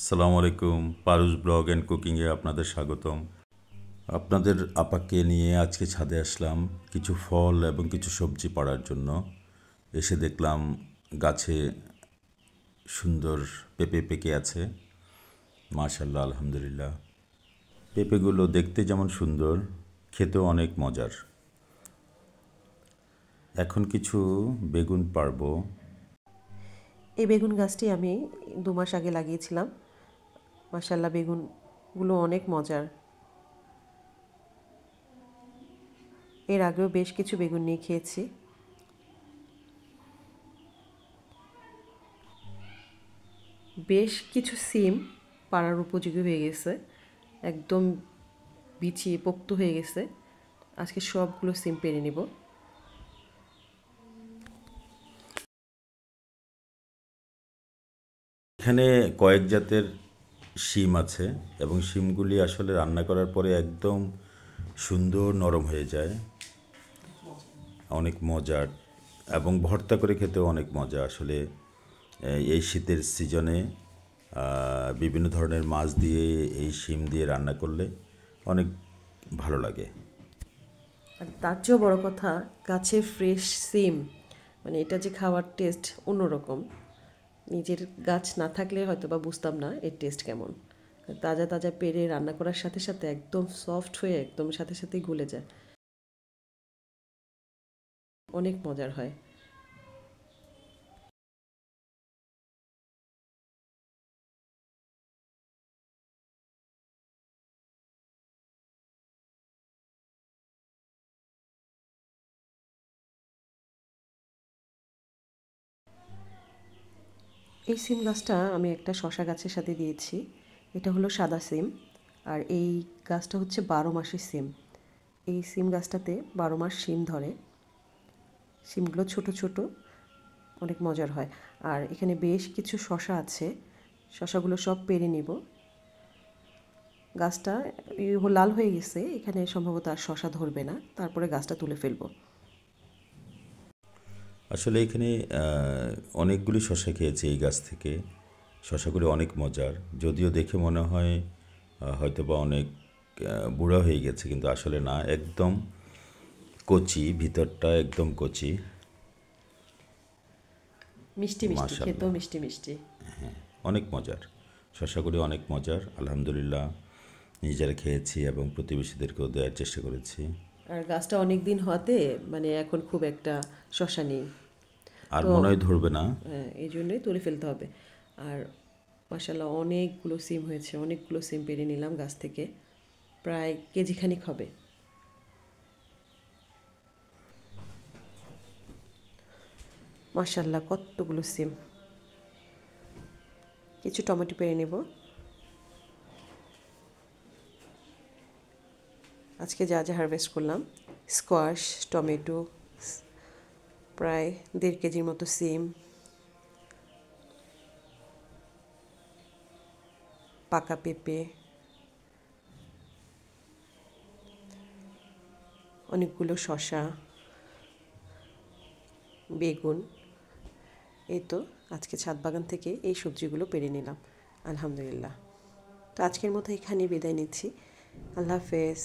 আসসালামু আলাইকুম, পারুস blog and কুকিংয়ে আপনাদের স্বাগতম। আপনাদের আপাকে নিয়ে আজকে ছাদে আসলাম কিছু ফল এবং কিছু সবজি পাড়ার জন্য। এসে দেখলাম গাছে সুন্দর পেঁপে পেকে আছে। মাশাআল্লাহ, আলহামদুলিল্লাহ। পেঁপেগুলো দেখতে যেমন সুন্দর, খেতেও অনেক মজার। এখন কিছু বেগুন পাড়বো। এই বেগুন গাছটি আমি 2 মাস আগে লাগিয়েছিলাম। মাশাআল্লাহ, বেগুনগুলো অনেক মজার। এর আগেও বেশ কিছু বেগুন নিয়ে খেয়েছি। বেশ কিছু সিম পাড়ার উপযোগী হয়ে গেছে, একদম বিছিয়ে পোক্ত হয়ে গেছে। আজকে সবগুলো সিম পেড়ে নিব। এখানে কয়েক জাতের শিম আছে এবং শিমগুলি আসলে রান্না করার পরে একদম সুন্দর নরম হয়ে যায়, অনেক মজার এবং ভর্তা করে খেতেও অনেক মজা আসলে। এই শীতের সিজনে বিভিন্ন ধরনের মাছ দিয়ে এই শিম দিয়ে রান্না করলে অনেক ভালো লাগে। আর তার চেয়েও বড় কথা, গাছের ফ্রেশ সিম, মানে এটা যে খাওয়ার টেস্ট অন্যরকম। নিজের গাছ না থাকলে হয়তো বা বুঝতাম না এর টেস্ট কেমন। তাজা তাজা পেড়ে রান্না করার সাথে সাথে একদম সফট হয়ে একদম সাথে সাথেই গলে যায়। অনেক মজার হয়। এই সিম গাছটা আমি একটা শশা গাছের সাথে দিয়েছি। এটা হলো সাদা সিম। আর এই গাছটা হচ্ছে 12 মাসের সিম। এই সিম গাছটাতে 12 মাস সিম ধরে। সিমগুলো ছোট ছোট, অনেক মজার হয়। আর এখানে বেশ কিছু শশা আছে, শশাগুলো সব পেড়ে নিব। গাছটা লাল হয়ে গেছে, এখানে সম্ভবত আর শশা ধরবে না, তারপরে গাছটা তুলে ফেলবো। আসলে এখানে অনেকগুলি শসা খেয়েছি এই গাছ থেকে। শসাগুলি অনেক মজার, যদিও দেখে মনে হয় হয়তোবা অনেক বুড়া হয়ে গেছে, কিন্তু আসলে না, একদম কচি, ভিতরটা একদম কচি। মিষ্টি মিষ্টি, খেতেও মাশাল্লাহ, মিষ্টি মিষ্টি। অনেক মজার। শসাগুলি অনেক মজার, আলহামদুলিল্লাহ। নিজেরা খেয়েছি এবং প্রতিবেশীদেরকেও দেওয়ার চেষ্টা করেছি। আর গাছটা অনেক দিন হওয়াতে মানে এখন খুব একটা শশা নেই। আর তো মনে হয় ধরবে না। এই জন্যই তুলে ফেলতে হবে। আর মাশাল্লাহ, অনেকগুলো সিম হয়েছে, অনেকগুলো সিম পেড়ে নিলাম গাছ থেকে, প্রায় কেজি খানিক হবে। মাশাল্লাহ, কতগুলো সিম। কিছু টমেটো পেড়ে নেব। আজকে যা যা হারভেস্ট করলাম: স্কোয়াশ, টমেটো, প্রায় 1.5 কেজির মতো সিম, পাকা পেঁপে, অনেকগুলো শসা, বেগুন। এই তো আজকে ছাদ বাগান থেকে এই সবজিগুলো পেড়ে নিলাম, আলহামদুলিল্লাহ। তো আজকের মতো এখানেই বিদায় নিচ্ছি। আল্লাহ হাফেজ।